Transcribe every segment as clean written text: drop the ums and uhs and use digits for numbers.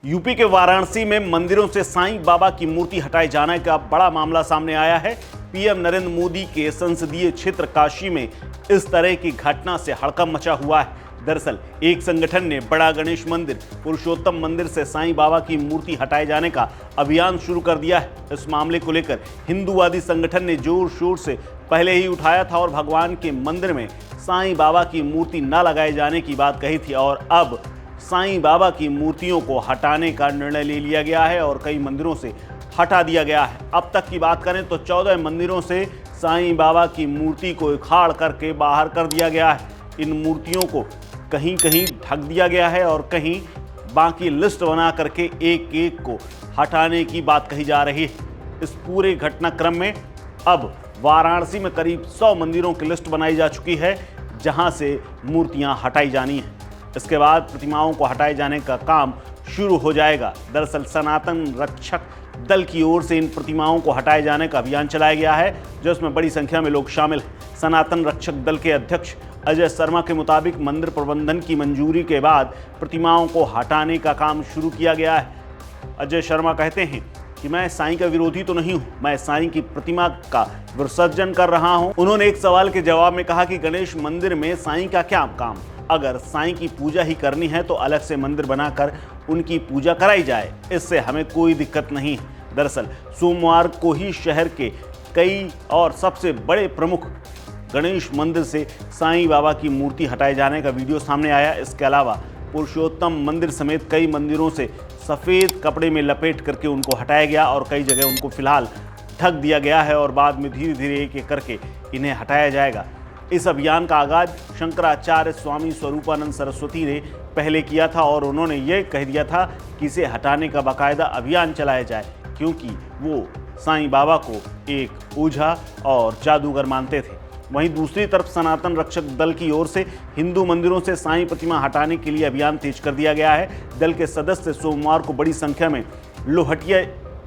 UP के वाराणसी में मंदिरों से साईं बाबा की मूर्ति हटाए जाने का बड़ा मामला सामने आया है। पीएम नरेंद्र मोदी के संसदीय क्षेत्र काशी में इस तरह की घटना से हड़कंप मचा हुआ है। दरअसल एक संगठन ने बड़ा गणेश मंदिर पुरुषोत्तम मंदिर से साईं बाबा की मूर्ति हटाए जाने का अभियान शुरू कर दिया है। इस मामले को लेकर हिंदूवादी संगठन ने जोर शोर से पहले ही उठाया था और भगवान के मंदिर में साईं बाबा की मूर्ति न लगाए जाने की बात कही थी। और अब साईं बाबा की मूर्तियों को हटाने का निर्णय ले लिया गया है और कई मंदिरों से हटा दिया गया है। अब तक की बात करें तो 14 मंदिरों से साईं बाबा की मूर्ति को उखाड़ करके बाहर कर दिया गया है। इन मूर्तियों को कहीं कहीं ढक दिया गया है और कहीं बाकी लिस्ट बना करके एक एक को हटाने की बात कही जा रही है। इस पूरे घटनाक्रम में अब वाराणसी में करीब 100 मंदिरों की लिस्ट बनाई जा चुकी है जहां से मूर्तियां हटाई जानी है। इसके बाद प्रतिमाओं को हटाए जाने का काम शुरू हो जाएगा। दरअसल सनातन रक्षक दल की ओर से इन प्रतिमाओं को हटाए जाने का अभियान चलाया गया है, जिसमें बड़ी संख्या में लोग शामिल हैं। सनातन रक्षक दल के अध्यक्ष अजय शर्मा के मुताबिक मंदिर प्रबंधन की मंजूरी के बाद प्रतिमाओं को हटाने का काम शुरू किया गया है। अजय शर्मा कहते हैं कि मैं साईं का विरोधी तो नहीं हूं, मैं साईं की प्रतिमा का विसर्जन कर रहा हूं। उन्होंने एक सवाल के जवाब में कहा कि गणेश मंदिर में साईं का क्या काम, अगर साईं की पूजा ही करनी है तो अलग से मंदिर बनाकर उनकी पूजा कराई जाए, इससे हमें कोई दिक्कत नहीं है। दरअसल सोमवार को ही शहर के कई और सबसे बड़े प्रमुख गणेश मंदिर से साईं बाबा की मूर्ति हटाए जाने का वीडियो सामने आया। इसके अलावा पुरुषोत्तम मंदिर समेत कई मंदिरों से सफ़ेद कपड़े में लपेट करके उनको हटाया गया और कई जगह उनको फिलहाल ढक दिया गया है और बाद में धीरे धीरे एक एक करके इन्हें हटाया जाएगा। इस अभियान का आगाज शंकराचार्य स्वामी स्वरूपानंद सरस्वती ने पहले किया था और उन्होंने ये कह दिया था कि इसे हटाने का बाकायदा अभियान चलाया जाए, क्योंकि वो साईं बाबा को एक ओझा और जादूगर मानते थे। वहीं दूसरी तरफ सनातन रक्षक दल की ओर से हिंदू मंदिरों से साईं प्रतिमा हटाने के लिए अभियान तेज कर दिया गया है। दल के सदस्य सोमवार को बड़ी संख्या में लोहटिया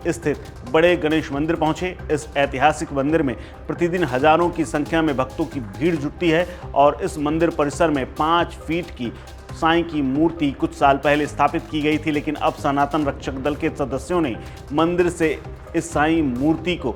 स्थित बड़े गणेश मंदिर पहुंचे। इस ऐतिहासिक मंदिर में प्रतिदिन हजारों की संख्या में भक्तों की भीड़ जुटती है और इस मंदिर परिसर में 5 फीट की साईं की मूर्ति कुछ साल पहले स्थापित की गई थी, लेकिन अब सनातन रक्षक दल के सदस्यों ने मंदिर से इस साईं मूर्ति को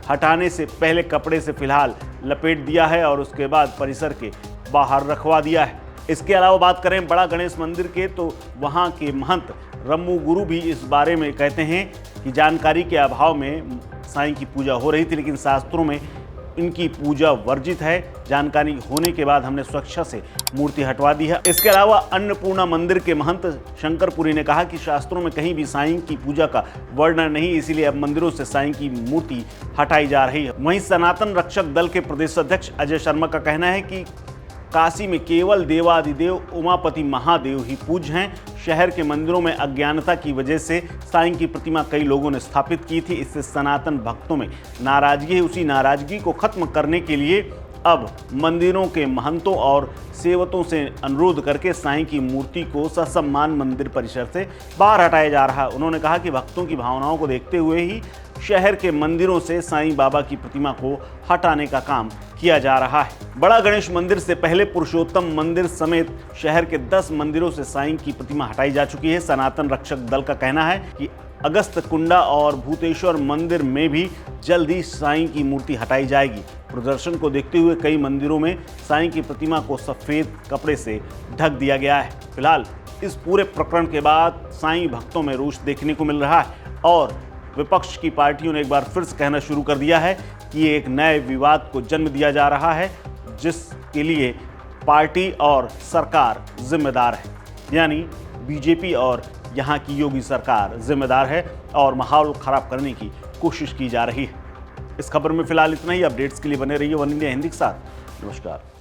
हटाने से पहले कपड़े से फिलहाल लपेट दिया है और उसके बाद परिसर के बाहर रखवा दिया है। इसके अलावा बात करें बड़ा गणेश मंदिर के तो वहाँ के महंत रम्मू गुरु भी इस बारे में कहते हैं कि जानकारी के अभाव में साईं की पूजा हो रही थी, लेकिन शास्त्रों में इनकी पूजा वर्जित है। जानकारी होने के बाद हमने स्वेच्छा से मूर्ति हटवा दी है। इसके अलावा अन्नपूर्णा मंदिर के महंत शंकरपुरी ने कहा कि शास्त्रों में कहीं भी साईं की पूजा का वर्णन नहीं, इसीलिए अब मंदिरों से साईं की मूर्ति हटाई जा रही है। वहीं सनातन रक्षक दल के प्रदेश अध्यक्ष अजय शर्मा का कहना है कि काशी में केवल देवादिदेव उमापति महादेव ही पूज्य हैं। शहर के मंदिरों में अज्ञानता की वजह से साईं की प्रतिमा कई लोगों ने स्थापित की थी, इससे सनातन भक्तों में नाराजगी है। उसी नाराजगी को खत्म करने के लिए अब मंदिरों के महंतों और सेवकों से अनुरोध करके साईं की मूर्ति को ससम्मान मंदिर परिसर से बाहर हटाया जा रहा है। उन्होंने कहा कि भक्तों की भावनाओं को देखते हुए ही शहर के मंदिरों से साईं बाबा की प्रतिमा को हटाने का काम किया जा रहा है। बड़ा गणेश मंदिर से पहले पुरुषोत्तम मंदिर समेत शहर के 10 मंदिरों से साईं की प्रतिमा हटाई जा चुकी है। सनातन रक्षक दल का कहना है कि अगस्त कुंडा और भूतेश्वर मंदिर में भी जल्द ही साईं की मूर्ति हटाई जाएगी। प्रदर्शन को देखते हुए कई मंदिरों में साईं की प्रतिमा को सफ़ेद कपड़े से ढक दिया गया है। फिलहाल इस पूरे प्रकरण के बाद साईं भक्तों में रोष देखने को मिल रहा है और विपक्ष की पार्टियों ने एक बार फिर से कहना शुरू कर दिया है कि ये एक नए विवाद को जन्म दिया जा रहा है, जिसके लिए पार्टी और सरकार जिम्मेदार है, यानी बीजेपी और यहाँ की योगी सरकार जिम्मेदार है और माहौल खराब करने की कोशिश की जा रही है। इस खबर में फिलहाल इतना ही। अपडेट्स के लिए बने रहिए वन इंडिया हिंदी के साथ। नमस्कार।